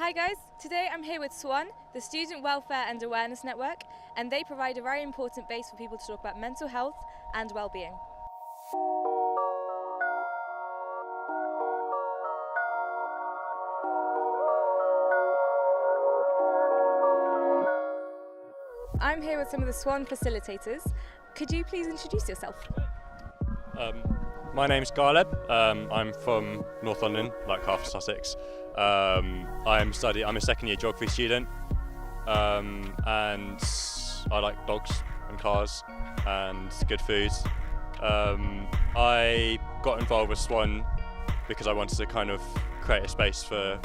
Hi guys, today I'm here with SWAN, the Student Welfare and Awareness Network, and they provide a very important base for people to talk about mental health and well-being. I'm here with some of the SWAN facilitators. Could you please introduce yourself? My name's Garleb. I'm from North London, like half of Sussex. I'm a second year geography student, and I like dogs and cars and good food. I got involved with SWAN because I wanted to kind of create a space for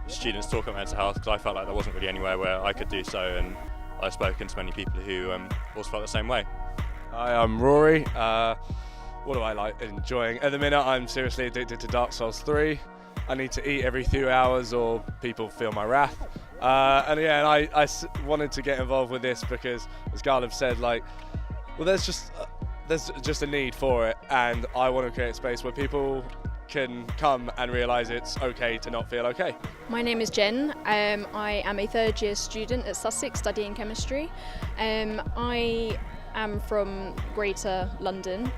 students to talk about mental health, because I felt like there wasn't really anywhere where I could do so, and I've spoken to many people who also felt the same way. Hi, I'm Rory. What do I like enjoying? At the minute, I'm seriously addicted to Dark Souls 3. I need to eat every few hours or people feel my wrath. I wanted to get involved with this because, as Garleb said, there's just a need for it, and I want to create a space where people can come and realise it's okay to not feel okay. My name is Jen. I am a third year student at Sussex studying chemistry. I am from Greater London.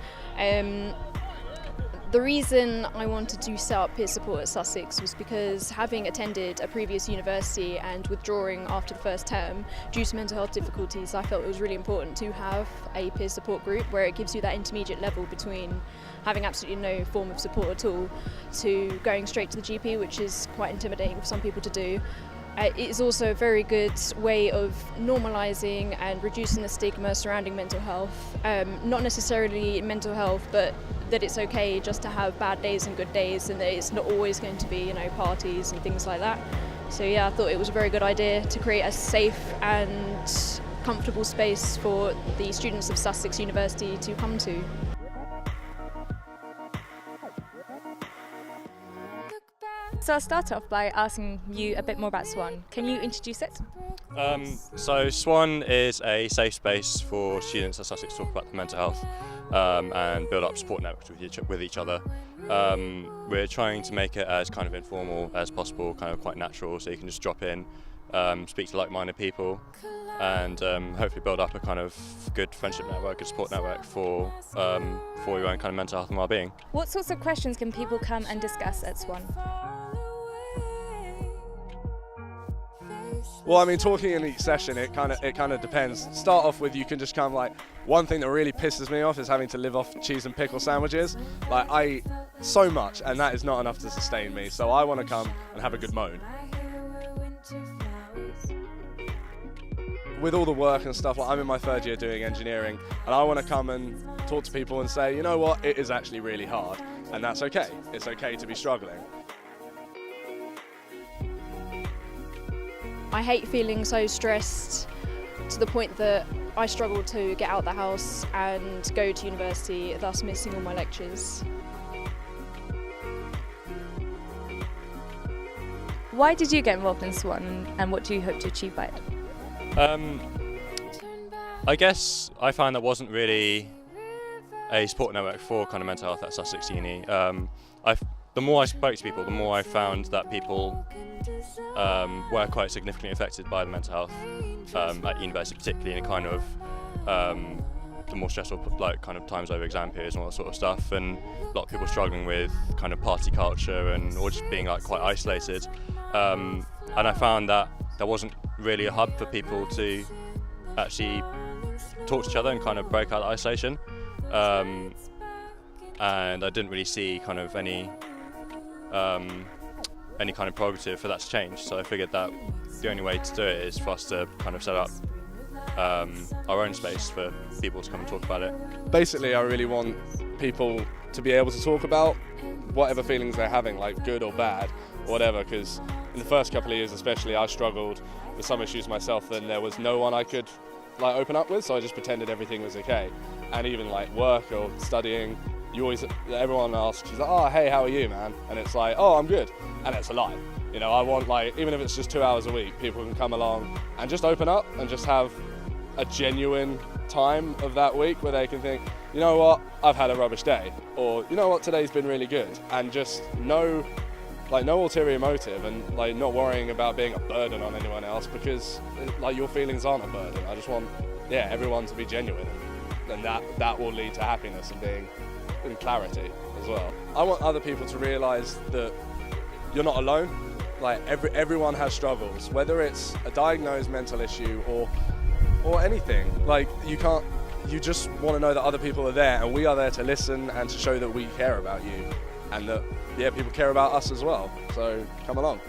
The reason I wanted to set up peer support at Sussex was because, having attended a previous university and withdrawing after the first term due to mental health difficulties, I felt it was really important to have a peer support group where it gives you that intermediate level between having absolutely no form of support at all to going straight to the GP, which is quite intimidating for some people to do. It is also a very good way of normalising and reducing the stigma surrounding mental health. Not necessarily mental health, but that it's okay just to have bad days and good days, and that it's not always going to be, parties and things like that. So yeah, I thought it was a very good idea to create a safe and comfortable space for the students of Sussex University to come to. So I'll start off by asking you a bit more about SWAN. Can you introduce it? So SWAN is a safe space for students at Sussex to talk about mental health and build up support networks with each other. We're trying to make it as kind of informal as possible, kind of quite natural, so you can just drop in, speak to like-minded people, and hopefully build up a kind of good friendship network, good support network for your own kind of mental health and well-being. What sorts of questions can people come and discuss at SWAN? Well, talking in each session, it kind of depends. Start off with, you can just come one thing that really pisses me off is having to live off cheese and pickle sandwiches. I eat so much, and that is not enough to sustain me. So I want to come and have a good moan. With all the work and stuff, I'm in my third year doing engineering, and I want to come and talk to people and say, you know what, it is actually really hard, and that's okay. It's okay to be struggling. I hate feeling so stressed to the point that I struggle to get out of the house and go to university, thus missing all my lectures. Why did you get involved in SWAN, and what do you hope to achieve by it? I guess I found there wasn't really a support network for kind of mental health at Sussex Uni. The more I spoke to people, the more I found that people were quite significantly affected by the mental health at university, particularly in kind of the more stressful kind of times over exam periods and all that sort of stuff, and a lot of people struggling with kind of party culture or just being quite isolated. And I found that there wasn't really a hub for people to actually talk to each other and kind of break out of isolation. And I didn't really see kind of any kind of prerogative for that to change. So I figured that the only way to do it is for us to kind of set up our own space for people to come and talk about it. Basically, I really want people to be able to talk about whatever feelings they're having, good or bad, whatever, because in the first couple of years especially, I struggled with some issues myself, and there was no one I could open up with, so I just pretended everything was okay. And even work or studying, everyone asks, oh, hey, how are you, man? And it's oh, I'm good. And it's a lie. I want, even if it's just 2 hours a week, people can come along and just open up and just have a genuine time of that week where they can think, you know what, I've had a rubbish day, or you know what, today's been really good, and just know like no ulterior motive, and like not worrying about being a burden on anyone else, because like your feelings aren't a burden. I just want everyone to be genuine, and that will lead to happiness and being in clarity as well. I want other people to realise that you're not alone. Like everyone has struggles, whether it's a diagnosed mental issue or anything. Like you just want to know that other people are there, and we are there to listen and to show that we care about you, and that people care about us as well. So come along.